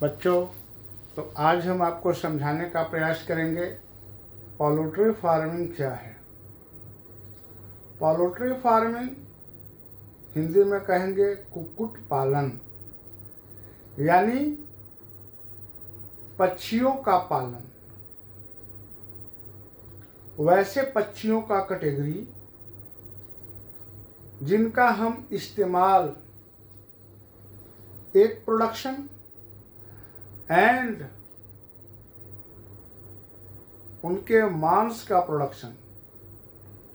बच्चों, तो आज हम आपको समझाने का प्रयास करेंगे पोल्ट्री फार्मिंग क्या है। पोल्ट्री फार्मिंग हिंदी में कहेंगे कुक्कुट पालन, यानी पक्षियों का पालन। वैसे पक्षियों का कैटेगरी जिनका हम इस्तेमाल एक प्रोडक्शन एंड उनके मांस का प्रोडक्शन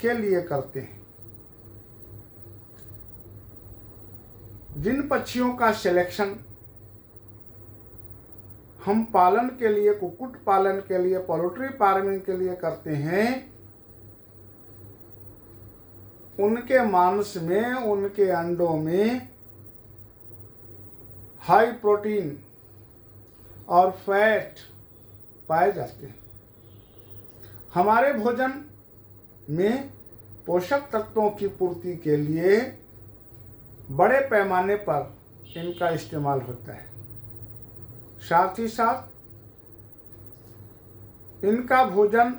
के लिए करते हैं। जिन पक्षियों का सिलेक्शन हम पालन के लिए, कुक्कुट पालन के लिए, पोल्ट्री फार्मिंग के लिए करते हैं, उनके मांस में, उनके अंडों में हाई प्रोटीन और फैट पाए जाते हैं। हमारे भोजन में पोषक तत्वों की पूर्ति के लिए बड़े पैमाने पर इनका इस्तेमाल होता है। साथ ही साथ इनका भोजन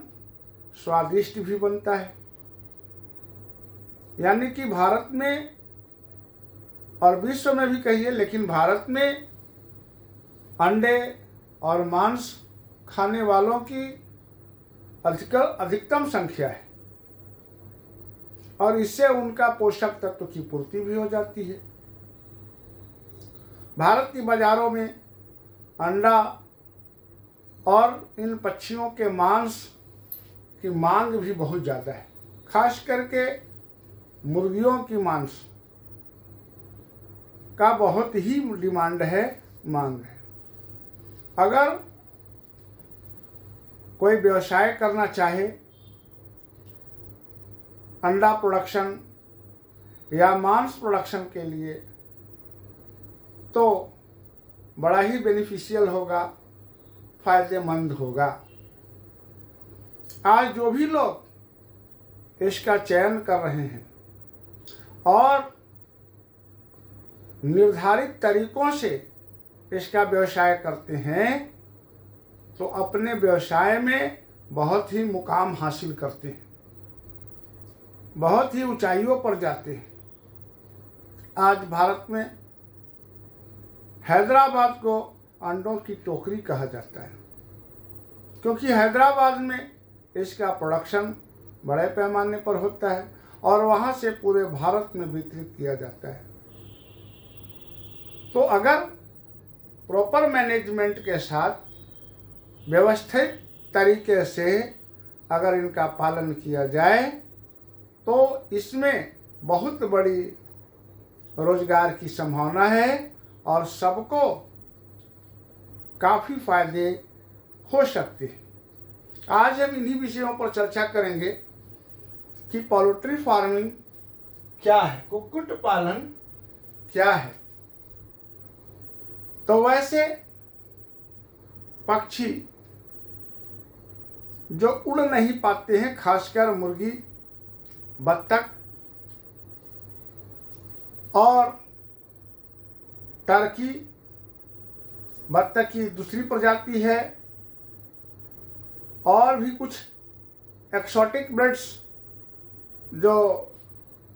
स्वादिष्ट भी बनता है। यानी कि भारत में और विश्व में भी कहिए, लेकिन भारत में अंडे और मांस खाने वालों की अधिकतम संख्या है और इससे उनका पोषक तत्व की पूर्ति भी हो जाती है। भारत की बाजारों में अंडा और इन पक्षियों के मांस की मांग भी बहुत ज़्यादा है। खास करके मुर्गियों की मांस का बहुत ही डिमांड है, मांग है। अगर कोई व्यवसाय करना चाहे, अंडा प्रोडक्शन या मांस प्रोडक्शन के लिए, तो बड़ा ही बेनिफिशियल होगा, फायदेमंद होगा। आज जो भी लोग इसका चयन कर रहे हैं और निर्धारित तरीकों से इसका व्यवसाय करते हैं, तो अपने व्यवसाय में बहुत ही मुकाम हासिल करते हैं, बहुत ही ऊंचाइयों पर जाते हैं। आज भारत में हैदराबाद को अंडों की टोकरी कहा जाता है, क्योंकि हैदराबाद में इसका प्रोडक्शन बड़े पैमाने पर होता है और वहाँ से पूरे भारत में वितरित किया जाता है। तो अगर प्रॉपर मैनेजमेंट के साथ व्यवस्थित तरीके से अगर इनका पालन किया जाए, तो इसमें बहुत बड़ी रोजगार की संभावना है और सबको काफ़ी फायदे हो सकते हैं। आज हम इन्हीं विषयों पर चर्चा करेंगे कि पोल्ट्री फार्मिंग क्या है, कुक्कुट पालन क्या है। तो वैसे पक्षी जो उड़ नहीं पाते हैं, खासकर मुर्गी, बत्तख और टर्की, बत्तख की दूसरी प्रजाति है, और भी कुछ एक्सोटिक बर्ड्स जो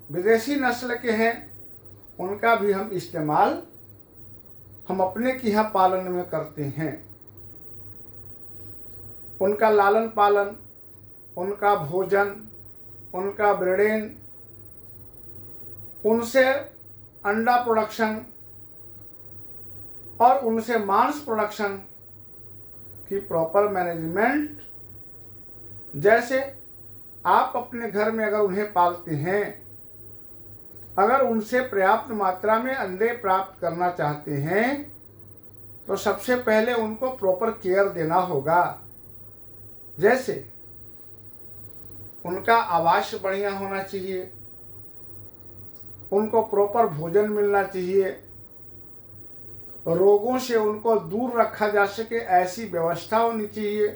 विदेशी नस्ल के हैं, उनका भी हम इस्तेमाल हम अपने के यहाँ पालन में करते हैं। उनका लालन पालन, उनका भोजन, उनका ब्रीडिंग, उनसे अंडा प्रोडक्शन और उनसे मांस प्रोडक्शन की प्रॉपर मैनेजमेंट। जैसे आप अपने घर में अगर उन्हें पालते हैं, अगर उनसे पर्याप्त मात्रा में अंडे प्राप्त करना चाहते हैं, तो सबसे पहले उनको प्रॉपर केयर देना होगा। जैसे उनका आवास बढ़िया होना चाहिए, उनको प्रॉपर भोजन मिलना चाहिए, रोगों से उनको दूर रखा जा सके ऐसी व्यवस्था होनी चाहिए,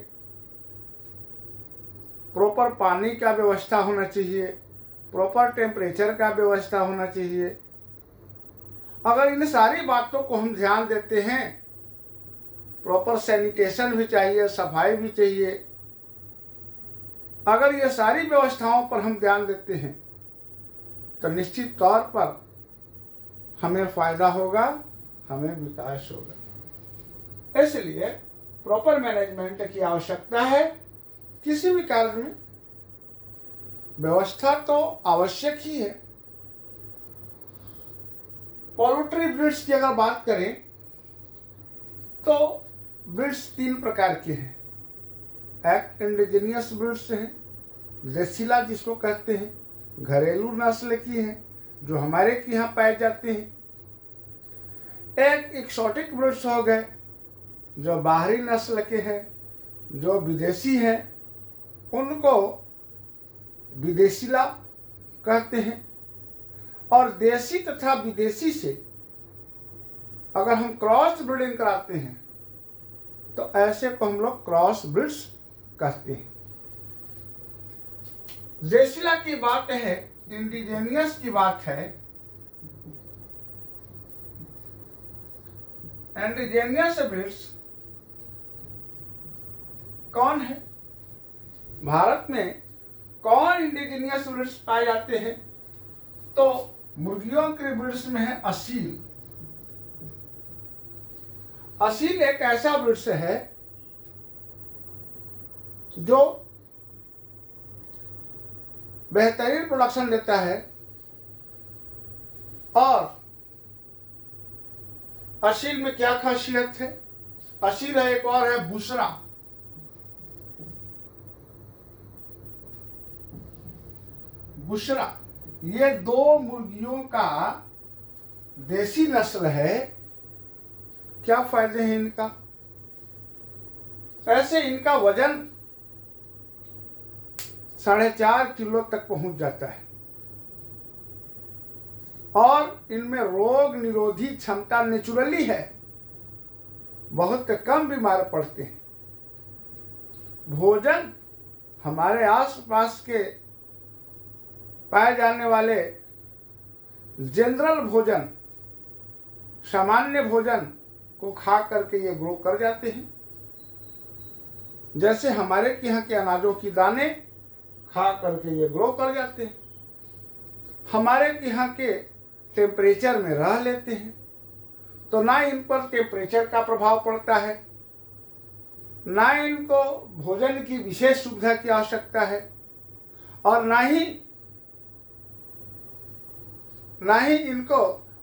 प्रॉपर पानी का व्यवस्था होना चाहिए, प्रॉपर टेम्परेचर का व्यवस्था होना चाहिए। अगर इन सारी बातों को हम ध्यान देते हैं प्रॉपर सैनिटेशन भी चाहिए, सफाई भी चाहिए। अगर ये सारी व्यवस्थाओं पर हम ध्यान देते हैं तो निश्चित तौर पर हमें फायदा होगा, हमें विकास होगा। इसलिए प्रॉपर मैनेजमेंट की आवश्यकता है। किसी भी कार्य में व्यवस्था तो आवश्यक ही है। पोल्ट्री ब्रीड्स की अगर बात करें तो ब्रीड्स 3 प्रकार के हैं। एक इंडिजीनियस ब्रीड्स हैं, देसीला जिसको कहते हैं, घरेलू नस्ल की हैं जो हमारे के यहाँ पाए जाते हैं। एक एक्सोटिक ब्रीड्स हो गए जो बाहरी नस्ल के हैं, जो विदेशी हैं, उनको विदेशीला कहते हैं। और देसी तथा विदेशी से अगर हम क्रॉस ब्रीडिंग कराते हैं तो ऐसे को हम लोग क्रॉस ब्रीड्स कहते हैं। देसीला की बात है, इंडिजीनियस की बात है। इंडिजीनियस ब्रीड्स कौन है? भारत में कौन इंडिजीनियस ब्रीड्स पाए जाते हैं? तो मुर्गियों के ब्रीड्स में है असील। असील एक ऐसा ब्रीड्स है जो बेहतरीन प्रोडक्शन देता है। और असील में क्या खासियत है? असील है, एक और है बुसरा। बुसरा ये 2 मुर्गियों का देसी नस्ल है। क्या फायदे हैं इनका? ऐसे इनका वजन 4.5 किलो तक पहुंच जाता है और इनमें रोग निरोधी क्षमता नेचुरली है, बहुत कम बीमार पड़ते हैं। भोजन हमारे आसपास के पाए जाने वाले जनरल भोजन, सामान्य भोजन को खा करके ये ग्रो कर जाते हैं। जैसे हमारे यहाँ के अनाजों की दाने खा करके ये ग्रो कर जाते हैं। हमारे यहाँ के टेम्परेचर में रह लेते हैं, तो ना इन पर टेम्परेचर का प्रभाव पड़ता है, ना इनको भोजन की विशेष सुविधा की आवश्यकता है, और ना ही इनको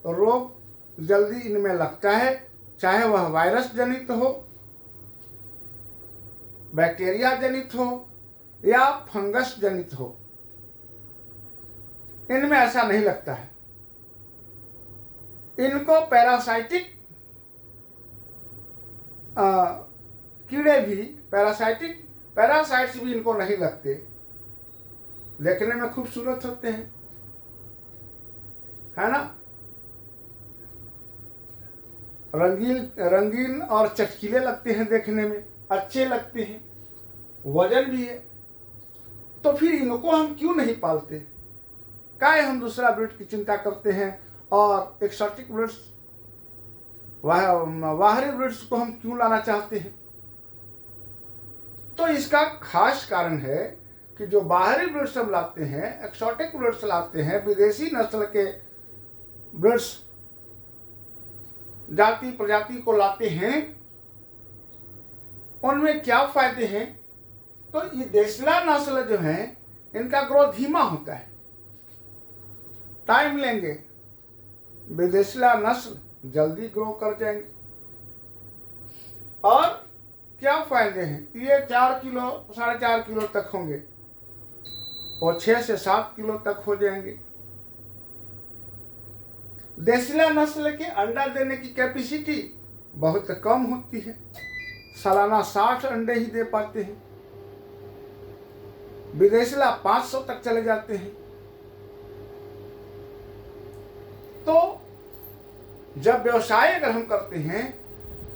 रोग जल्दी इनमें लगता है, चाहे वह वायरस जनित हो, बैक्टीरिया जनित हो या फंगस जनित हो। इनमें ऐसा नहीं लगता है। इनको पैरासाइटिक कीड़े भी, पैरासाइट्स भी इनको नहीं लगते। देखने में खूबसूरत होते हैं, है ना, रंगीन और चटकीले लगते हैं, देखने में अच्छे लगते हैं, वजन भी है। तो फिर इनको हम क्यों नहीं पालते? काहे हम दूसरा ब्रीड की चिंता करते हैं और एक्सोटिक ब्रीड्स, बाहरी ब्रीड्स को हम क्यों लाना चाहते हैं? तो इसका खास कारण है कि जो बाहरी ब्रीड्स हम लाते हैं, एक्सोटिक ब्रीड्स लाते हैं, विदेशी नस्ल के ब्रीड्स जाति प्रजाति को लाते हैं, उनमें क्या फायदे हैं? तो ये देसला नस्ल जो है इनका ग्रोथ धीमा होता है, टाइम लेंगे। विदेशला नस्ल जल्दी ग्रो कर जाएंगे। और क्या फायदे हैं? ये 4 किलो 4.5 किलो तक होंगे और 6 से 7 किलो तक हो जाएंगे। देसला नस्ल के अंडा देने की कैपेसिटी बहुत कम होती है, सालाना 60 अंडे ही दे पाते हैं। विदेशला 500 तक चले जाते हैं। तो जब व्यवसाय अगर हम करते हैं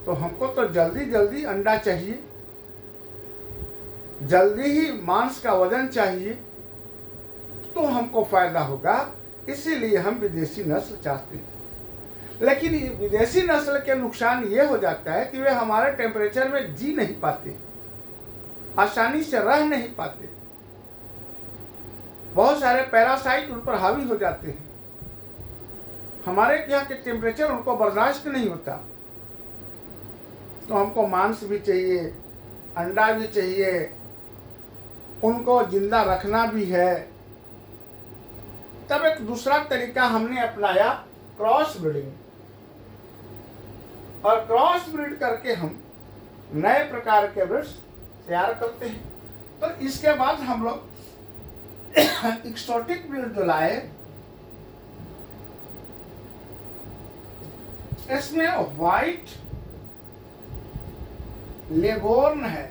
तो हमको तो जल्दी जल्दी अंडा चाहिए, जल्दी ही मांस का वजन चाहिए, तो हमको फायदा होगा। इसीलिए हम विदेशी नस्ल चाहते हैं। लेकिन विदेशी नस्ल के नुकसान ये हो जाता है कि वे हमारे टेम्परेचर में जी नहीं पाते, आसानी से रह नहीं पाते, बहुत सारे पैरासाइट उन पर हावी हो जाते हैं। हमारे यहाँ के टेम्परेचर उनको बर्दाश्त नहीं होता, तो हमको मांस भी चाहिए, अंडा भी चाहिए, उनको जिंदा रखना भी है। तब एक दूसरा तरीका हमने अपनाया, क्रॉस ब्रीडिंग। और क्रॉस ब्रीड करके हम नए प्रकार के ब्रीड्स तैयार करते हैं। तो इसके बाद हम लोग एक्सोटिक ब्रीड जो लाए, इसमें व्हाइट लेगोर्न है,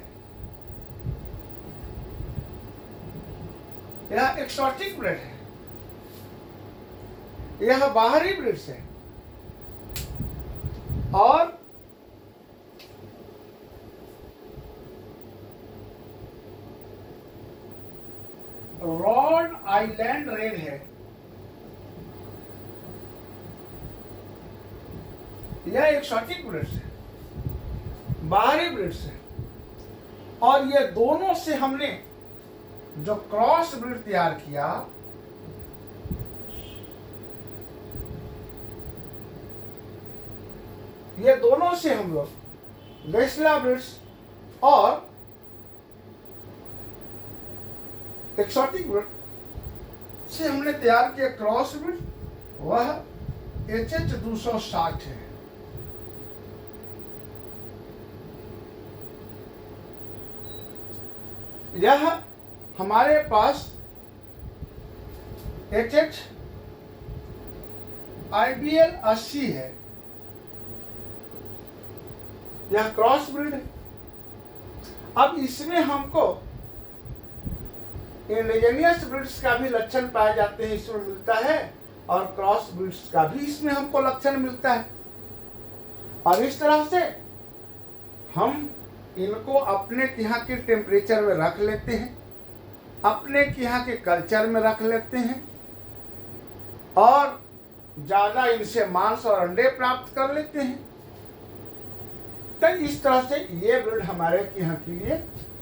यह एक्सोटिक ब्रीड है, यह बाहरी ब्रीड्स है। और रॉड आइलैंड रेड है, यह एक्सोटिक ब्रीड्स है, बाहरी ब्रीड्स है। और ये दोनों से हमने जो क्रॉस ब्रीड तैयार किया, ये दोनों से हम लोग वेस्ला ब्रीड्स और एक्सोटिक ब्रीड से हमने तैयार किया क्रॉस ब्रीड, वह HH260 है। यह हमारे पास IBL 80 है, यह क्रॉस ब्रीड है। अब इसमें हमको इंडिजिनियस ब्रीड्स का भी लक्षण पाए जाते हैं, इसमें मिलता है, और क्रॉस ब्रीड्स का भी इसमें हमको लक्षण मिलता है। और इस तरह से हम इनको अपने यहाँ के टेम्परेचर में रख लेते हैं, अपने यहाँ के कल्चर में रख लेते हैं, और ज़्यादा इनसे मांस और अंडे प्राप्त कर लेते हैं। तो इस तरह से ये ब्रीड हमारे यहाँ के लिए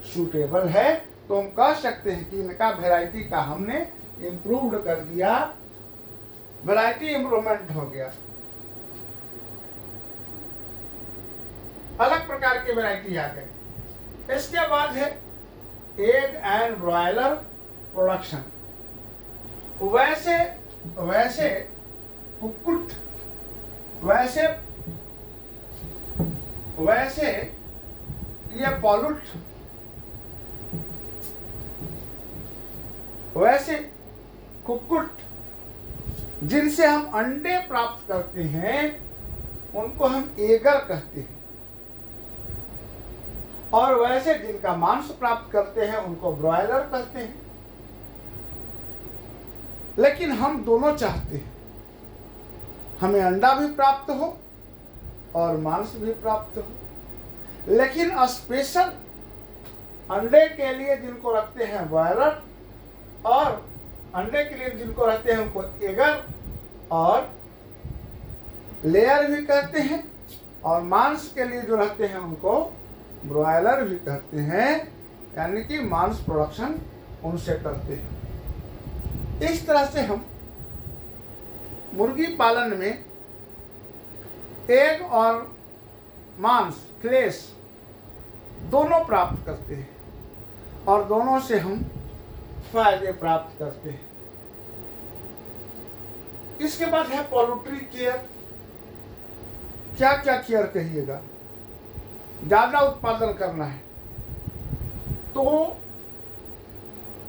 सूटेबल है। तो हम कह सकते हैं कि इनका वैरायटी का हमने इम्प्रूव्ड कर दिया, वैरायटी इम्प्रूवमेंट हो गया, अलग प्रकार के वैरायटी आ गए। इसके बाद है एग एंड ब्रॉयलर प्रोडक्शन। वैसे कुक्कुट, वैसे ये पॉलुट, वैसे कुक्कुट जिनसे हम अंडे प्राप्त करते हैं उनको हम एगर कहते हैं, और वैसे जिनका मांस प्राप्त करते हैं उनको ब्रॉयलर कहते हैं। लेकिन हम दोनों चाहते हैं, हमें अंडा भी प्राप्त हो और मांस भी प्राप्त हो। लेकिन स्पेशल अंडे के लिए जिनको रखते हैं ब्रॉयलर, और अंडे के लिए जिनको रखते हैं उनको एगर और लेयर भी कहते हैं, और मांस के लिए जो रहते हैं उनको ब्रॉयलर भी कहते हैं, यानी कि मांस प्रोडक्शन उनसे करते हैं। इस तरह से हम मुर्गी पालन में एग और मांस, फ्लेश दोनों प्राप्त करते हैं, और दोनों से हम फायदे प्राप्त करते हैं। इसके बाद है पोल्ट्री केयर। क्या क्या केयर कहिएगा, ज्यादा उत्पादन करना है तो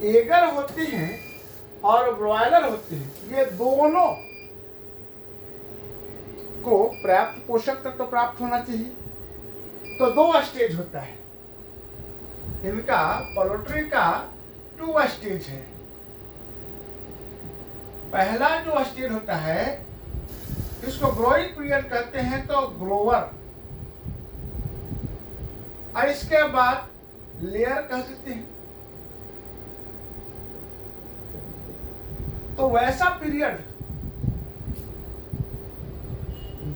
एगर होते हैं और ब्रॉयलर होते हैं, ये दोनों को पर्याप्त पोषक तत्व तो प्राप्त होना चाहिए। तो 2 स्टेज होता है इनका, पोल्ट्री का 2 स्टेज है। पहला जो स्टेज होता है इसको ग्रोइंग पीरियड कहते हैं, तो ग्रोवर, और इसके बाद लेयर कह देते हैं। तो वैसा पीरियड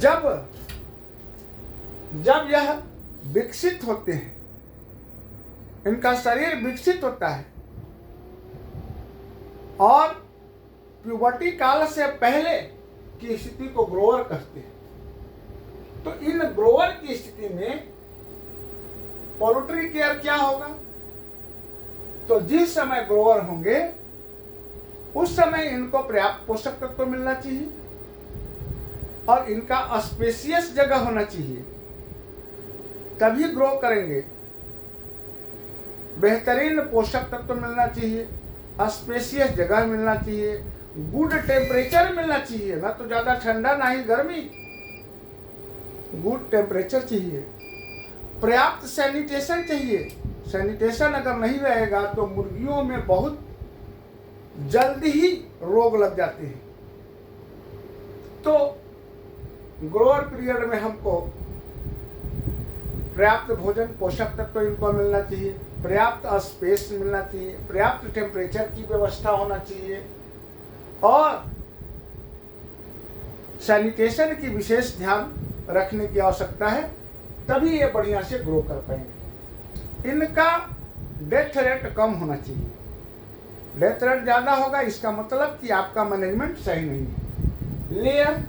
जब यह विकसित होते हैं, इनका शरीर विकसित होता है और प्यूबर्टी काल से पहले की स्थिति को ग्रोअर कहते हैं। तो इन ग्रोअर की स्थिति में पोल्ट्री केयर क्या होगा? तो जिस समय ग्रोअर होंगे उस समय इनको पर्याप्त पोषक तत्व मिलना चाहिए और इनका स्पेशियस जगह होना चाहिए, तभी ग्रो करेंगे। बेहतरीन पोषक तत्व मिलना चाहिए, स्पेशियस जगह मिलना चाहिए, गुड टेम्परेचर मिलना चाहिए, ना तो ज़्यादा ठंडा ना ही गर्मी, गुड टेम्परेचर चाहिए, पर्याप्त सैनिटेशन चाहिए। सैनिटेशन अगर नहीं रहेगा तो मुर्गियों में बहुत जल्दी ही रोग लग जाते हैं। तो ग्रोअर पीरियड में हमको पर्याप्त भोजन, पोषक तत्व इनको मिलना चाहिए, पर्याप्त स्पेस मिलना चाहिए, पर्याप्त टेम्परेचर की व्यवस्था होना चाहिए और सैनिटेशन की विशेष ध्यान रखने की आवश्यकता है, तभी ये बढ़िया से ग्रो कर पाएंगे। इनका डेथ रेट कम होना चाहिए। डेथ रेट ज़्यादा होगा इसका मतलब कि आपका मैनेजमेंट सही नहीं है। लेयर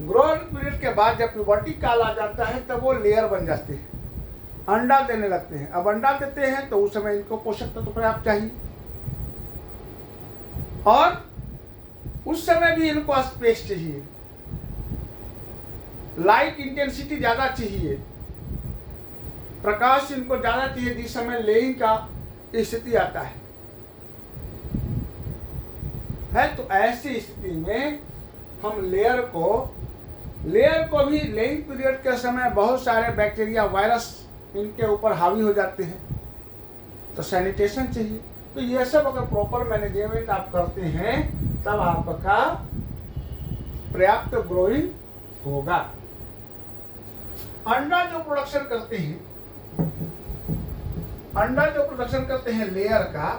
ग्रोअर पीरियड के बाद जब प्यूबर्टी काल आ जाता है तब वो लेयर बन जाते हैं, अंडा देने लगते हैं। अब अंडा देते हैं तो उस समय इनको पोषक तत्व पर्याप्त चाहिए और उस समय भी इनको स्पेस चाहिए, लाइट इंटेंसिटी ज़्यादा चाहिए, प्रकाश इनको ज़्यादा चाहिए जिस समय लेइंग का स्थिति आता है। तो ऐसी स्थिति में हम लेयर को भी लेइंग पीरियड के समय बहुत सारे बैक्टीरिया, वायरस इनके ऊपर हावी हो जाते हैं, तो सैनिटेशन चाहिए। तो ये सब अगर प्रॉपर मैनेजमेंट आप करते हैं तब आपका पर्याप्त ग्रोइंग होगा। अंडा जो प्रोडक्शन करते हैं लेयर का,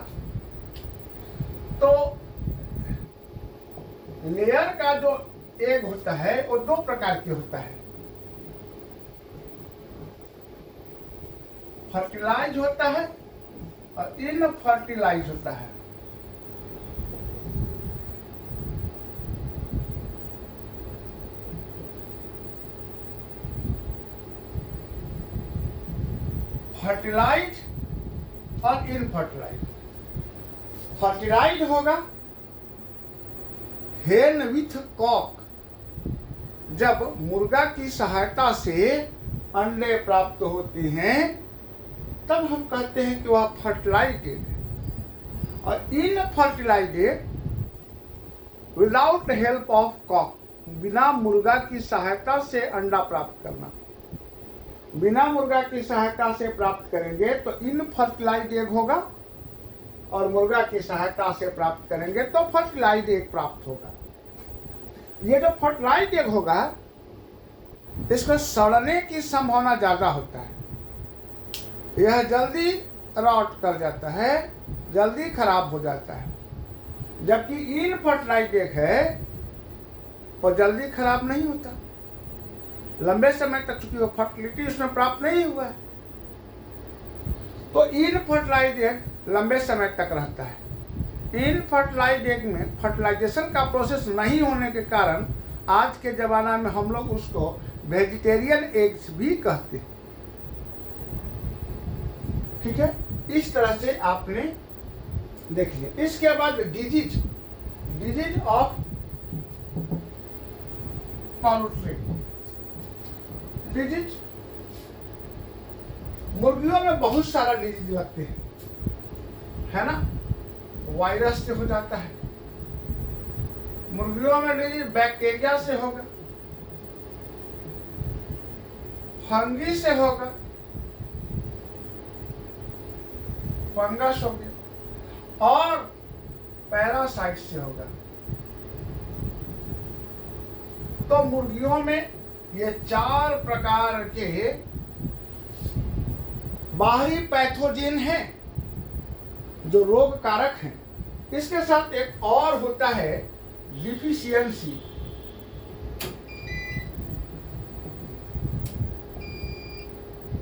तो लेयर का जो एग होता है वो दो प्रकार के होता है, फर्टिलाइज होता है और इनफर्टिलाइज होता है। फर्टिलाइज और इनफर्टिलाइज। फर्टिलाइज होगा हेन विथ कॉक, जब मुर्गा की सहायता से अंडे प्राप्त होते हैं तब हम कहते हैं कि वह फर्टिलाइजेड है। और इनफर्टिलाइजेड विदाउट हेल्प ऑफ कॉक, बिना मुर्गा की सहायता से अंडा प्राप्त करना। बिना मुर्गा की सहायता से प्राप्त करेंगे तो इनफर्टिलाइज एग होगा और मुर्गा की सहायता से प्राप्त करेंगे तो फर्टिलाइज एग प्राप्त होगा। ये जो फर्टिलाइज एग होगा इसमें सड़ने की संभावना ज़्यादा होता है, यह जल्दी रॉट कर जाता है, जल्दी खराब हो जाता है। जबकि इनफर्टिलाइज एग है और जल्दी खराब नहीं होता, लंबे समय तक चूंकि वो फर्टिलिटी उसमें प्राप्त नहीं हुआ है, तो इनफर्टिलाइज एग लंबे समय तक रहता है। इनफर्टिलाइज एग में फर्टिलाइजेशन का प्रोसेस नहीं होने के कारण आज के ज़माना में हम लोग उसको वेजिटेरियन एग्स भी कहते हैं। ठीक है, इस तरह से आपने देख लिया। इसके बाद डिजीज ऑफ पोल्ट्री। डिजीज, मुर्गियों में बहुत सारा डिजीज लगते हैं, है ना। वायरस से हो जाता है, मुर्गियों में डिजीज बैक्टीरिया से होगा, फंगी से होगा, फंगस हो गया और पैरासाइट से होगा। तो मुर्गियों में ये 4 प्रकार के बाहरी पैथोजेन हैं जो रोग कारक हैं। इसके साथ एक और होता है डिफिशियंसी।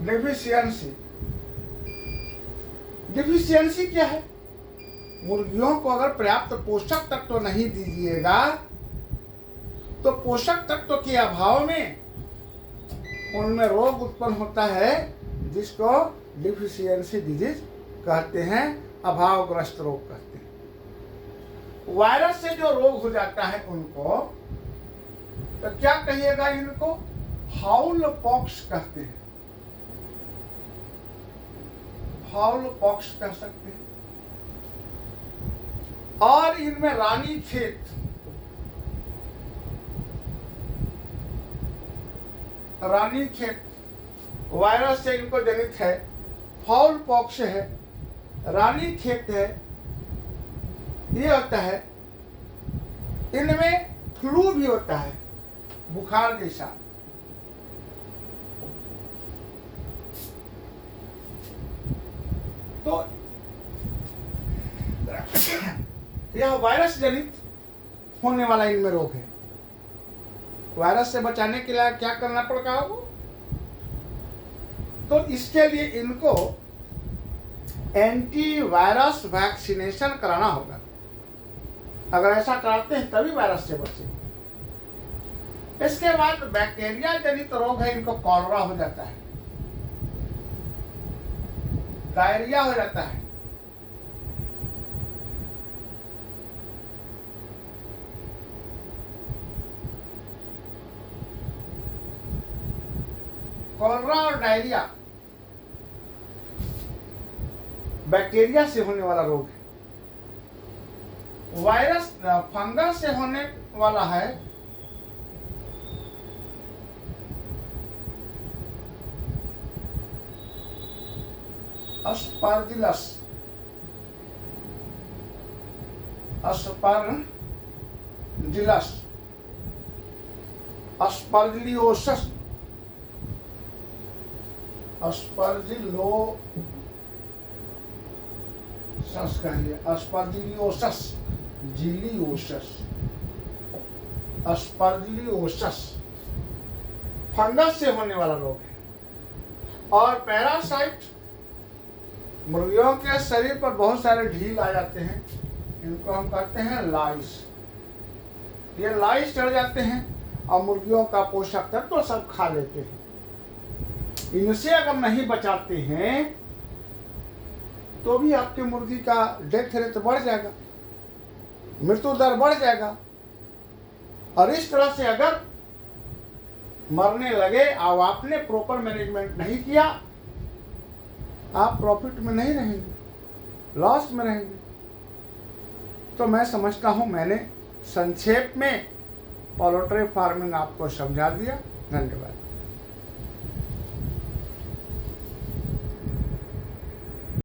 डेफिशिएंसी। डेफिशिएंसी क्या है? मुर्गियों को अगर पर्याप्त पोषक तत्व नहीं दीजिएगा तो पोषक तत्व के अभाव में उनमें रोग उत्पन्न होता है, जिसको डिफिशियंसी डिजीज कहते हैं, अभावग्रस्त रोग कहते हैं। वायरस से जो रोग हो जाता है उनको, तो क्या कहिएगा इनको? फाउल पॉक्स कहते हैं, फाउल पॉक्स कह सकते हैं। और इनमें रानीखेत वायरस से इनको जनित है, फाउल पॉक्स है, रानीखेत है, ये होता है। इनमें फ्लू भी होता है, बुखार जैसा। तो यह वायरस जनित होने वाला इनमें रोग है। वायरस से बचाने के लिए क्या करना पड़ता होगा? तो इसके लिए इनको एंटीवायरस वैक्सीनेशन कराना होगा। अगर ऐसा कराते हैं तभी वायरस से बचे। इसके बाद बैक्टीरिया जनित रोग है, इनको कॉलरा हो जाता है, डायरिया हो जाता है, कॉलरा और डायरिया बैक्टीरिया से होने वाला रोग है। वायरस फंगस से होने वाला है अस्परजिलस, अस्परजिलियोसिस, अस्परजिलियोसिस फंगस से होने वाला रोग है। और पैरासाइट, मुर्गियों के शरीर पर बहुत सारे ढील आ जाते हैं, इनको हम कहते हैं लाइस। ये लाइस चढ़ जाते हैं और मुर्गियों का पोषक तत्व तो सब खा लेते हैं। इनसे अगर नहीं बचाते हैं तो भी आपके मुर्गी का डेथ रेट बढ़ जाएगा, मृत्यु दर बढ़ जाएगा। और इस तरह से अगर मरने लगे और आपने प्रॉपर मैनेजमेंट नहीं किया, आप प्रॉफिट में नहीं रहेंगे, लॉस में रहेंगे। तो मैं समझता हूँ मैंने संक्षेप में पोल्ट्री फार्मिंग आपको समझा दिया। धन्यवाद।